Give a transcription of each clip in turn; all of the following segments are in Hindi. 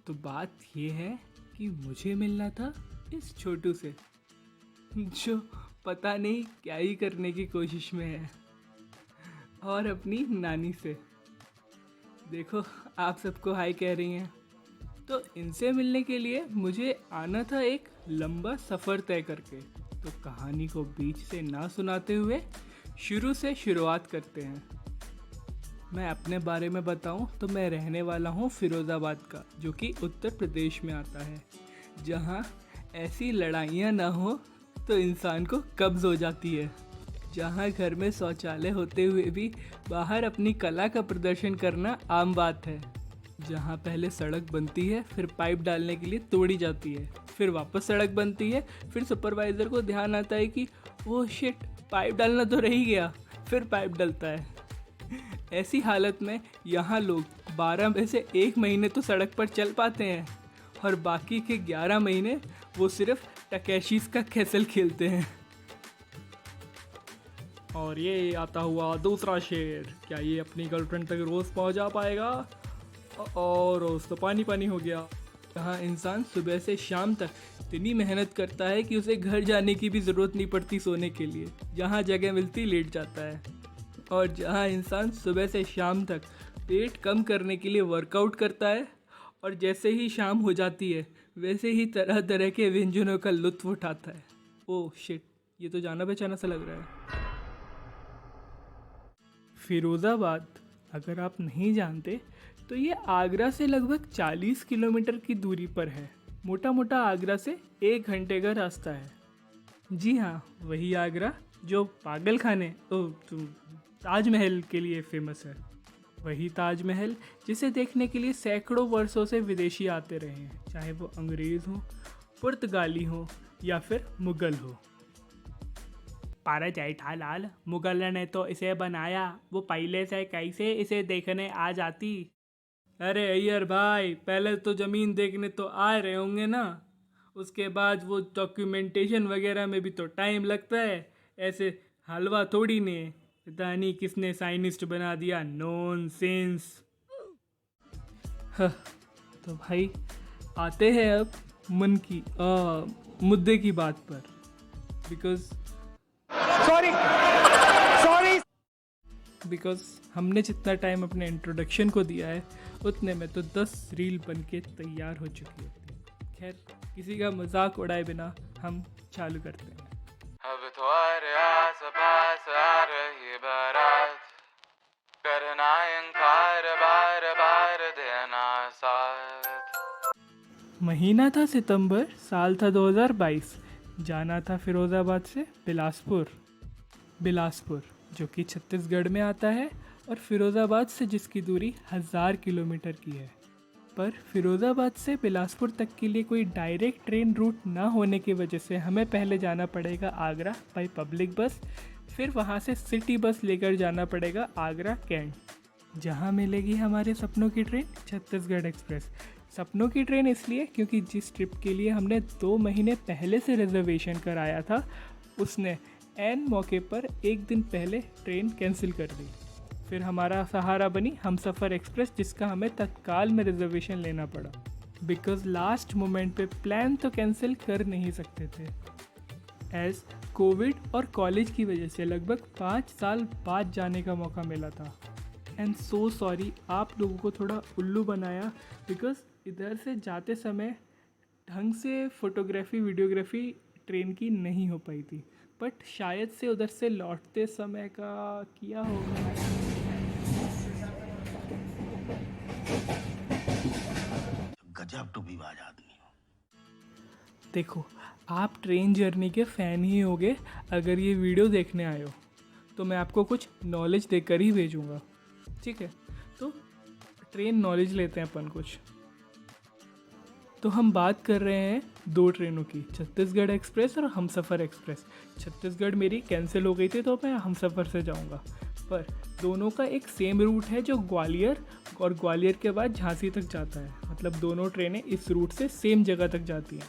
तो बात ये है कि मुझे मिलना था इस छोटू से जो पता नहीं क्या ही करने की कोशिश में है, और अपनी नानी से। देखो, आप सबको हाय कह रही हैं, तो इनसे मिलने के लिए मुझे आना था एक लंबा सफ़र तय करके। तो कहानी को बीच से ना सुनाते हुए शुरू से शुरुआत करते हैं। मैं अपने बारे में बताऊं तो मैं रहने वाला हूं फ़िरोज़ाबाद का, जो कि उत्तर प्रदेश में आता है, जहां ऐसी लड़ाइयाँ ना हो तो इंसान को कब्ज़ हो जाती है, जहां घर में शौचालय होते हुए भी बाहर अपनी कला का प्रदर्शन करना आम बात है, जहां पहले सड़क बनती है, फिर पाइप डालने के लिए तोड़ी जाती है, फिर वापस सड़क बनती है, फिर सुपरवाइज़र को ध्यान आता है कि ओह शिट, पाइप डालना तो रह ही गया, फिर पाइप डलता है। ऐसी हालत में यहाँ लोग 12 में से 1 महीने तो सड़क पर चल पाते हैं, और बाकी के 11 महीने वो सिर्फ टकैशीस का कैसल खेलते हैं। और ये आता हुआ दूसरा शेर, क्या ये अपनी गर्लफ्रेंड तक रोज़ पहुँचा पाएगा? और रोज़ तो पानी पानी हो गया। जहाँ इंसान सुबह से शाम तक इतनी मेहनत करता है कि उसे घर जाने की भी ज़रूरत नहीं पड़ती सोने के लिए, जहाँ जगह मिलती लेट जाता है। और जहाँ इंसान सुबह से शाम तक पेट कम करने के लिए वर्कआउट करता है, और जैसे ही शाम हो जाती है वैसे ही तरह तरह के व्यंजनों का लुत्फ़ उठाता है। ओह शिट, ये तो जाना पहचाना सा लग रहा है। फ़िरोज़ाबाद, अगर आप नहीं जानते तो ये आगरा से लगभग 40 किलोमीटर की दूरी पर है। मोटा मोटा आगरा से 1 घंटे का रास्ता है। जी हाँ, वही आगरा जो पागल खाने ताजमहल के लिए फेमस है। वही ताजमहल जिसे देखने के लिए सैकड़ों वर्षों से विदेशी आते रहे हैं, चाहे वो अंग्रेज़ हो, पुर्तगाली हो या फिर मुग़ल हो। पारा जेठालाल, मुग़ल ने तो इसे बनाया, वो पहले से कैसे इसे देखने आ जाती। अरे अय्यर भाई, पहले तो ज़मीन देखने तो आ रहे होंगे ना, उसके बाद वो डॉक्यूमेंटेशन वगैरह में भी तो टाइम लगता है। ऐसे हलवा थोड़ी ने, पता नहीं किसने साइनिस्ट बना दिया, नॉनसेंस। तो भाई आते हैं अब मन की मुद्दे की बात पर, बिकॉज हमने जितना टाइम अपने इंट्रोडक्शन को दिया है उतने में तो 10 रील बन के तैयार हो चुकी होती है। खैर, किसी का मजाक उड़ाए बिना हम चालू करते हैं। अब तुम्हारे आस पास आ रही बारात, करना इंकार बार बार देना साथ। महीना था सितंबर, साल था 2022। जाना था फ़िरोज़ाबाद से बिलासपुर, जो कि छत्तीसगढ़ में आता है, और फ़िरोज़ाबाद से जिसकी दूरी 1000 किलोमीटर की है। पर फ़िरोज़ाबाद से बिलासपुर तक के लिए कोई डायरेक्ट ट्रेन रूट ना होने की वजह से हमें पहले जाना पड़ेगा आगरा बाई पब्लिक बस, फिर वहाँ से सिटी बस लेकर जाना पड़ेगा आगरा कैंट, जहाँ मिलेगी हमारे सपनों की ट्रेन छत्तीसगढ़ एक्सप्रेस। सपनों की ट्रेन इसलिए क्योंकि जिस ट्रिप के लिए हमने 2 महीने पहले से रिजर्वेशन कराया था, उसने ऐन मौके पर 1 दिन पहले ट्रेन कैंसिल कर दी। फिर हमारा सहारा बनी हमसफ़र एक्सप्रेस, जिसका हमें तत्काल में रिजर्वेशन लेना पड़ा, बिकॉज़ लास्ट मोमेंट पे प्लान तो कैंसिल कर नहीं सकते थे। एज कोविड और कॉलेज की वजह से लगभग 5 साल बाद जाने का मौका मिला था। एंड सो सॉरी, आप लोगों को थोड़ा उल्लू बनाया, बिकॉज़ इधर से जाते समय ढंग से फ़ोटोग्राफी वीडियोग्राफी ट्रेन की नहीं हो पाई थी, बट शायद से उधर से लौटते समय का किया होगा। गजब टूबीबाज आदमी हो। देखो, आप ट्रेन जर्नी के फ़ैन ही होगे अगर ये वीडियो देखने आए हो, तो मैं आपको कुछ नॉलेज देकर ही भेजूँगा, ठीक है? तो ट्रेन नॉलेज लेते हैं अपन कुछ। तो हम बात कर रहे हैं 2 ट्रेनों की, छत्तीसगढ़ एक्सप्रेस और हमसफ़र एक्सप्रेस। छत्तीसगढ़ मेरी कैंसिल हो गई थी तो मैं हमसफ़र से जाऊंगा, पर दोनों का एक सेम रूट है जो ग्वालियर, और ग्वालियर के बाद झांसी तक जाता है। मतलब दोनों ट्रेनें इस रूट से सेम जगह तक जाती हैं,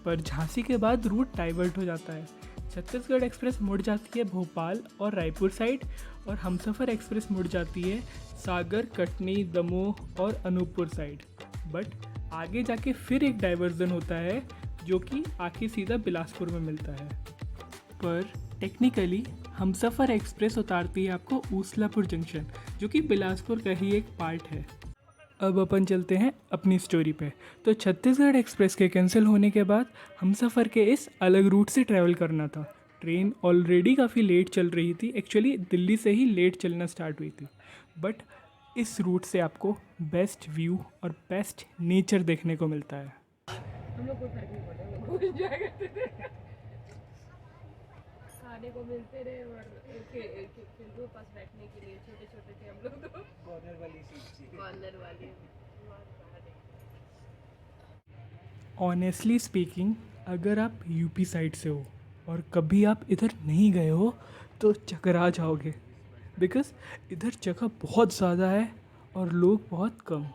पर झांसी के बाद रूट डाइवर्ट हो जाता है। छत्तीसगढ़ एक्सप्रेस मुड़ जाती है भोपाल और रायपुर साइड, और हमसफ़र एक्सप्रेस मुड़ जाती है सागर, कटनी, दमोह और अनूपपुर साइड। बट आगे जाके फिर एक डाइवर्जन होता है जो कि आके सीधा बिलासपुर में मिलता है। पर टेक्निकली हमसफ़र एक्सप्रेस उतारती है आपको ऊसलापुर जंक्शन, जो कि बिलासपुर का ही एक पार्ट है। अब अपन चलते हैं अपनी स्टोरी पे। तो छत्तीसगढ़ एक्सप्रेस के कैंसिल होने के बाद हमसफ़र के इस अलग रूट से ट्रैवल करना था। ट्रेन ऑलरेडी काफ़ी लेट चल रही थी, एक्चुअली दिल्ली से ही लेट चलना स्टार्ट हुई थी। बट इस रूट से आपको बेस्ट व्यू और बेस्ट नेचर देखने को मिलता है। हम लोग कोई फर्क नहीं पड़ा, हम लोग एंजॉय करते थे, खाने को मिलते रहे और खिड़कियों के पास बैठने के लिए छोटे छोटे थे हम लोग, तो कॉर्नर वाली ऑनेस्टली स्पीकिंग, अगर आप यूपी साइड से हो और कभी आप इधर नहीं गए हो तो चकरा जाओगे, बिकॉज़ इधर जगह बहुत ज़्यादा है और लोग बहुत कम।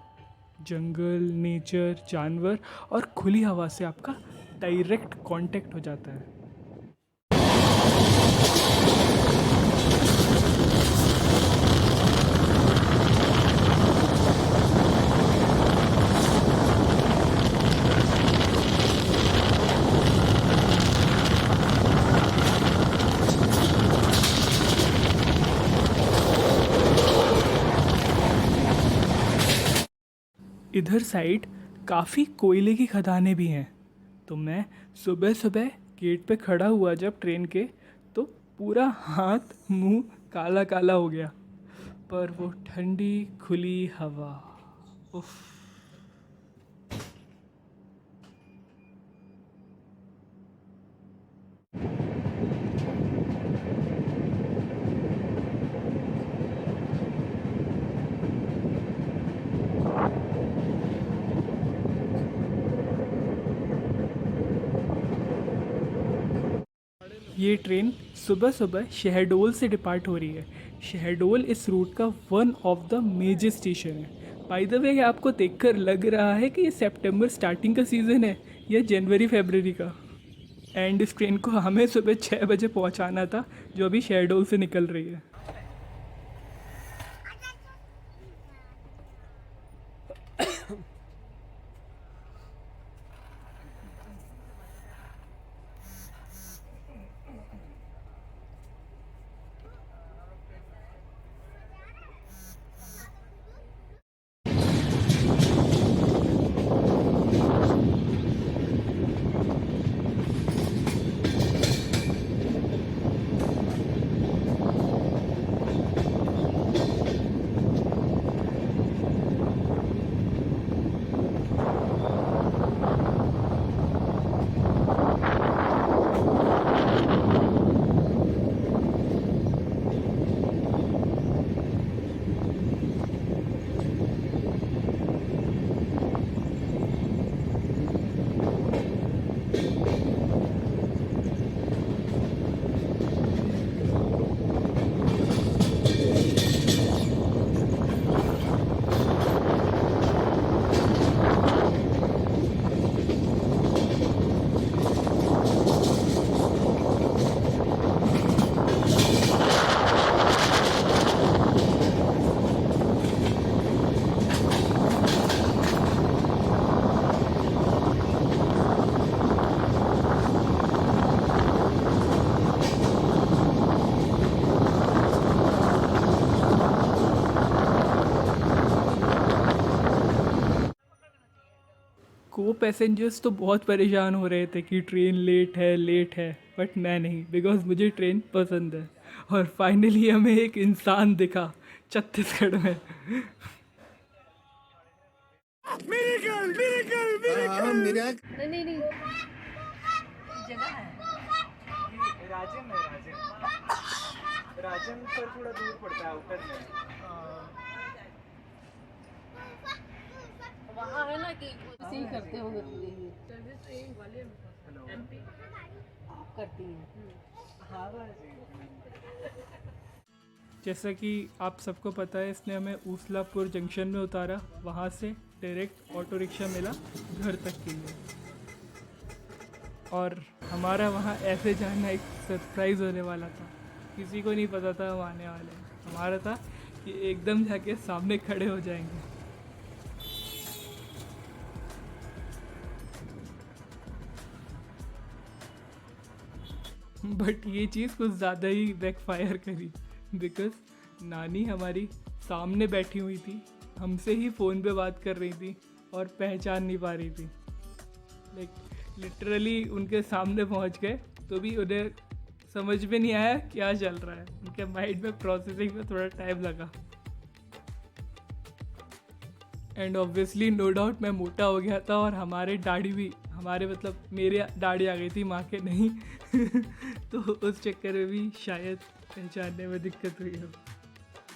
जंगल, नेचर, जानवर और खुली हवा से आपका डायरेक्ट कांटेक्ट हो जाता है। इधर साइड काफ़ी कोयले की खदानें भी हैं। तो मैं सुबह सुबह गेट पे खड़ा हुआ जब ट्रेन के, तो पूरा हाथ मुंह काला काला हो गया। पर वो ठंडी खुली हवा, उफ। ये ट्रेन सुबह सुबह शहडोल से डिपार्ट हो रही है। शहडोल इस रूट का one of the major station है। बाय द वे, आपको देखकर लग रहा है कि ये सितंबर स्टार्टिंग का सीज़न है या जनवरी फरवरी का। एंड इस ट्रेन को हमें सुबह 6 बजे पहुंचाना था, जो अभी शहडोल से निकल रही है। को पैसेंजर्स तो बहुत परेशान हो रहे थे कि ट्रेन लेट है, बट मैं नहीं, बिकॉज मुझे ट्रेन पसंद है। और फाइनली हमें एक इंसान दिखा छत्तीसगढ़ में। नहीं नहीं जगह है। राजन पर थोड़ा दूर पड़ता है ऊपर में। वहाँ है ना कि ऐसे ही करते होंगे, सर्विस तो यही वाले एमपी करती है। जैसा कि आप सबको पता है, इसने हमें ऊसलापुर जंक्शन में उतारा, वहाँ से डायरेक्ट ऑटो रिक्शा मिला घर तक के लिए। और हमारा वहाँ ऐसे जाना एक सरप्राइज़ होने वाला था, किसी को नहीं पता था हम आने वाले हैं। हमारा था कि एकदम जाके सामने खड़े हो जाएंगे। बट ये चीज़ कुछ ज़्यादा ही बैकफायर करी, बिकॉज नानी हमारी सामने बैठी हुई थी, हमसे ही फ़ोन पे बात कर रही थी और पहचान नहीं पा रही थी। लाइक लिटरली उनके सामने पहुंच गए तो भी उन्हें समझ में नहीं आया क्या चल रहा है। उनके माइंड में प्रोसेसिंग में थोड़ा टाइम लगा। एंड ऑब्वियसली नो डाउट मैं मोटा हो गया था और हमारे दाढ़ी भी, हमारे मतलब मेरे दाढ़ी आ गई थी, माँ के नहीं। तो उस चक्कर में भी शायद पहचानने में दिक्कत हुई हो।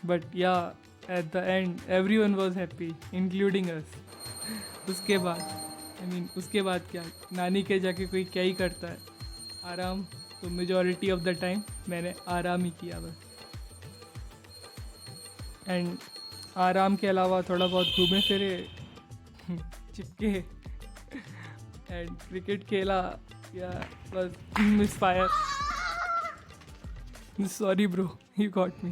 बट या at the end everyone was happy including अस। उसके बाद उसके बाद क्या, नानी के जाके कोई क्या ही करता है, आराम। तो मेजॉरिटी ऑफ द टाइम मैंने आराम ही किया बस। एंड आराम के अलावा थोड़ा बहुत घूमे फिरे, चिपके एंड क्रिकेट खेला या बस misfire. Sorry bro, you got me.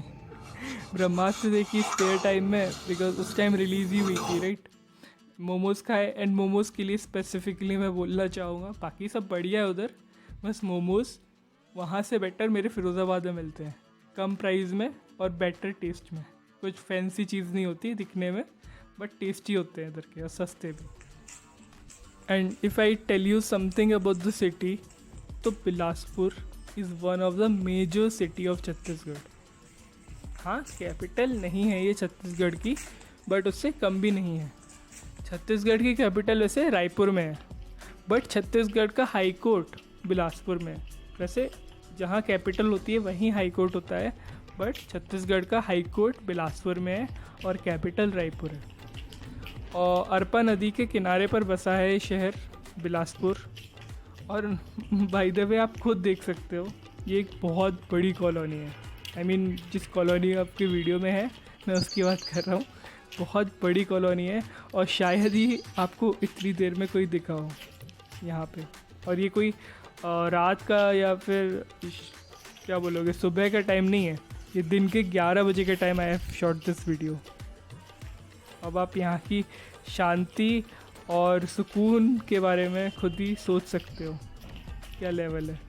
Brahmastra देखी स्पेयर टाइम में, बिकॉज उस टाइम रिलीज़ ही हुई थी, राइट। मोमोज़ खाए, एंड मोमोज़ के लिए स्पेसिफिकली मैं बोलना चाहूँगा, बाकी सब बढ़िया है उधर, बस मोमोज़ वहाँ से बेटर मेरे फिरोज़ाबाद में मिलते हैं, कम प्राइस में और बेटर टेस्ट में। कुछ फैंसी चीज़ नहीं होती दिखने में, बट टेस्टी होते हैं इधर के और सस्ते भी। And if I tell you something about the city, तो Bilaspur is one of the major city of Chhattisgarh. हाँ, कैपिटल नहीं है ये छत्तीसगढ़ की, बट उससे कम भी नहीं है। छत्तीसगढ़ की कैपिटल वैसे रायपुर में है, बट छत्तीसगढ़ का हाई कोर्ट बिलासपुर में है। वैसे जहाँ कैपिटल होती है वहीं हाई कोर्ट होता है, बट छत्तीसगढ़ का हाई कोर्ट बिलासपुर में है और कैपिटल रायपुर है। और अरपा नदी के किनारे पर बसा है ये शहर बिलासपुर। और बाय द वे आप खुद देख सकते हो, ये एक बहुत बड़ी कॉलोनी है। जिस कॉलोनी आपकी वीडियो में है मैं उसकी बात कर रहा हूँ। बहुत बड़ी कॉलोनी है और शायद ही आपको इतनी देर में कोई दिखा हो यहाँ पे। और ये कोई रात का या फिर क्या बोलोगे, सुबह का टाइम नहीं है, ये दिन के 11 बजे के time I have shot this video. अब आप यहाँ की शांति और सुकून के बारे में खुद ही सोच सकते हो क्या लेवल है।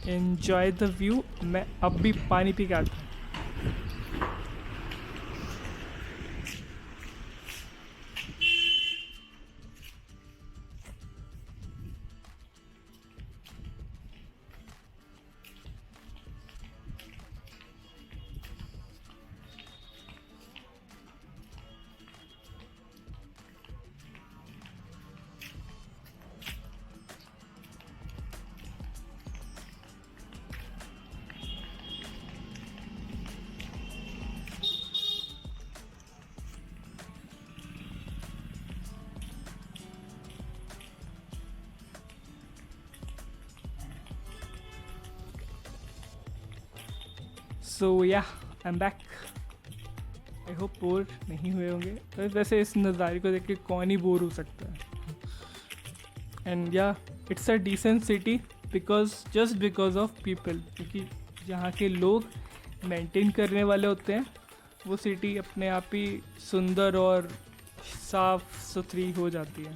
Enjoy the view. मैं अब भी पानी पी के आता हूँ। सो या I am back. I hope bore नहीं हुए होंगे। वैसे इस नज़ारे को देख के कौन ही बोर हो सकता है। एंड या it's a decent city because of people, क्योंकि जहाँ के लोग मेंटेन करने वाले होते हैं वो सिटी अपने आप ही सुंदर और साफ सुथरी हो जाती है।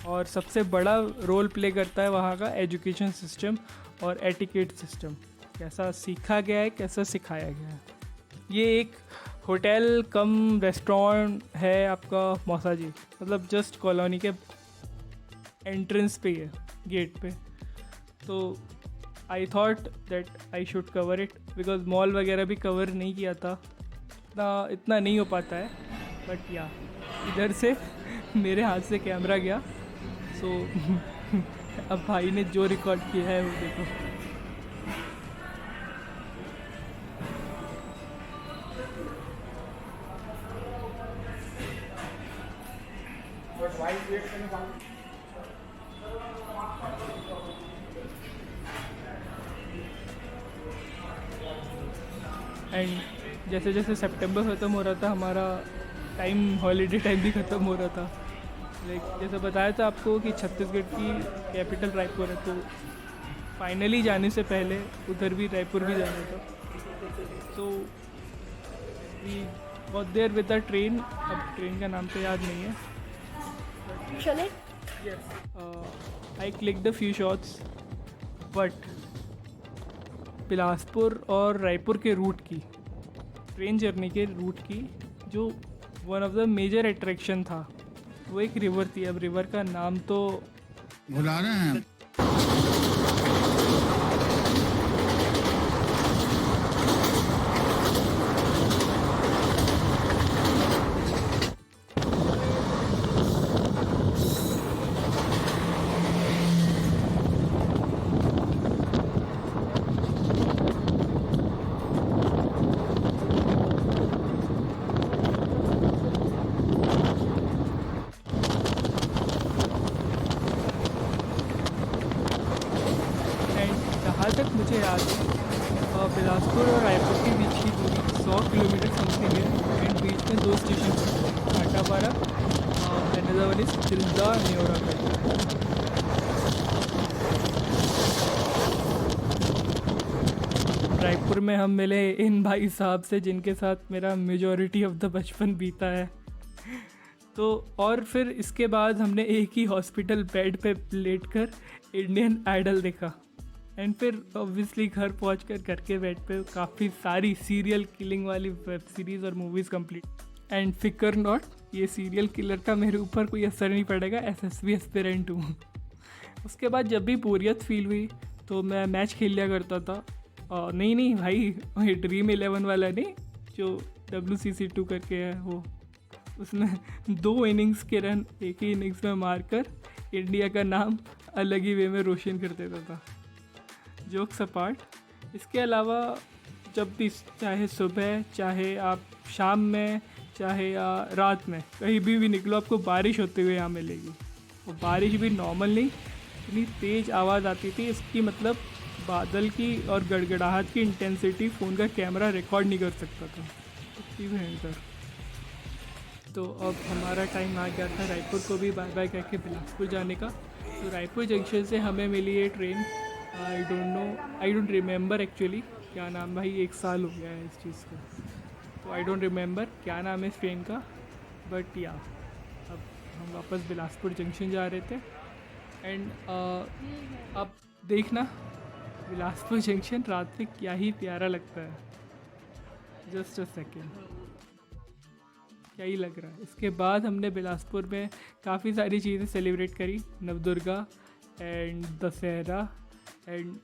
और सबसे बड़ा रोल प्ले करता है वहाँ का एजुकेशन सिस्टम और एटिकेट सिस्टम, कैसा सीखा गया है, कैसा सिखाया गया है। ये एक होटल कम रेस्टोरेंट है आपका मौसा जी, मतलब जस्ट कॉलोनी के एंट्रेंस पे है, गेट पे। तो I thought that I should cover it, because mall वगैरह भी कवर नहीं किया था, इतना नहीं हो पाता है। बट या इधर से मेरे हाथ से कैमरा गया, सो अब भाई ने जो रिकॉर्ड किया है वो देखो। एंड जैसे जैसे सितंबर ख़त्म हो रहा था, हमारा टाइम, हॉलीडे टाइम भी ख़त्म हो रहा था। लाइक जैसे बताया था आपको कि छत्तीसगढ़ की कैपिटल रायपुर है, तो फाइनली जाने से पहले उधर भी रायपुर भी जाना था। तो we got there with the train. अब ट्रेन का नाम तो याद नहीं है, चले I clicked a few shots, but Bilaspur और रायपुर के रूट की, ट्रेन जर्नी के रूट की जो one of the major attraction था वो एक रिवर थी। अब रिवर का नाम तो बुला रहे हैं। जहाँ तक मुझे याद है बिलासपुर और रायपुर के बीच की दूरी 100 किलोमीटर समथिंग है। एंड बीच में 2 station Ghatapara and other one is Tilda Neoragarh. Raipur में हम मिले इन भाई साहब से जिनके साथ मेरा मेजॉरिटी ऑफ द बचपन बीता है। तो और फिर इसके बाद हमने एक ही हॉस्पिटल बेड पे लेटकर इंडियन आइडल देखा। एंड फिर ऑब्वियसली घर पहुंचकर घर के बेड पे काफ़ी सारी सीरियल किलिंग वाली वेब सीरीज़ और मूवीज़ कंप्लीट। एंड फिकर नॉट, ये सीरियल किलर का मेरे ऊपर कोई असर नहीं पड़ेगा, SSB एस्पिरेंट हूँ। उसके बाद जब भी बोरियत फील हुई तो मैं मैच खेल लिया करता था। नहीं भाई, ड्रीम 11 वाला नहीं, जो WCC2 करके है वो, उसमें 2 इनिंग्स के रन एक ही इनिंग्स में मारकर इंडिया का नाम अलग ही वे में रोशन कर देता था। जोक्स अपार्ट, इसके अलावा जब भी चाहे सुबह चाहे आप शाम में चाहे रात में कहीं भी निकलो आपको बारिश होते हुए यहाँ मिलेगी। वो बारिश भी नॉर्मल नहीं, इतनी तेज़ आवाज़ आती थी इसकी, मतलब बादल की और गड़गड़ाहट की इंटेंसिटी फ़ोन का कैमरा रिकॉर्ड नहीं कर सकता था, इतनी भयंकर। तो अब हमारा टाइम आ गया था रायपुर को भी बाय बाय कह के बिलासपुर जाने का। तो रायपुर जंक्शन से हमें मिली ये train. I don't remember actually क्या नाम, भाई 1 साल हो गया है इस चीज़ को, तो आई डोंट रिमेंबर क्या नाम है इस ट्रेन का। बट या अब हम वापस बिलासपुर जंक्शन जा रहे थे। एंड अब देखना बिलासपुर जंक्शन रात में क्या ही प्यारा लगता है। जस्ट अ सेकेंड, क्या ही लग रहा है। इसके बाद हमने बिलासपुर में काफ़ी सारी चीज़ें सेलिब्रेट करी, नवदुर्गा एंड दशहरा, एंड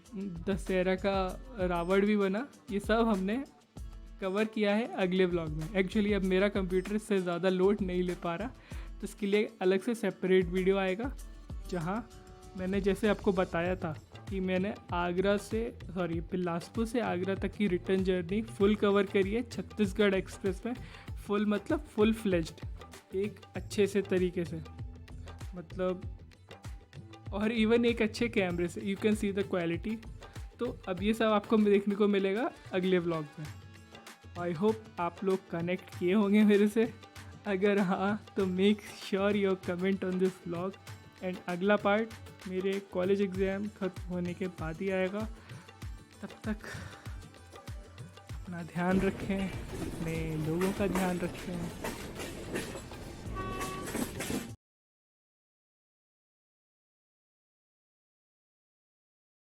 दशहरा का रावण भी बना। ये सब हमने कवर किया है अगले व्लॉग में। एक्चुअली अब मेरा कंप्यूटर इससे ज़्यादा लोड नहीं ले पा रहा, तो इसके लिए अलग से सेपरेट वीडियो आएगा जहाँ मैंने जैसे आपको बताया था कि मैंने बिलासपुर से आगरा तक की रिटर्न जर्नी फुल कवर करी है छत्तीसगढ़ एक्सप्रेस में। फुल मतलब फुल फ्लेज्ड, एक अच्छे से तरीके से, मतलब और इवन एक अच्छे कैमरे से, you can see the quality. तो अब ये सब आपको देखने को मिलेगा अगले व्लॉग में। आई होप आप लोग कनेक्ट किए होंगे मेरे से। अगर हाँ तो make sure your comment on this vlog. And अगला पार्ट मेरे कॉलेज एग्ज़ाम ख़त्म होने के बाद ही आएगा। तब तक अपना ध्यान रखें, अपने लोगों का ध्यान रखें।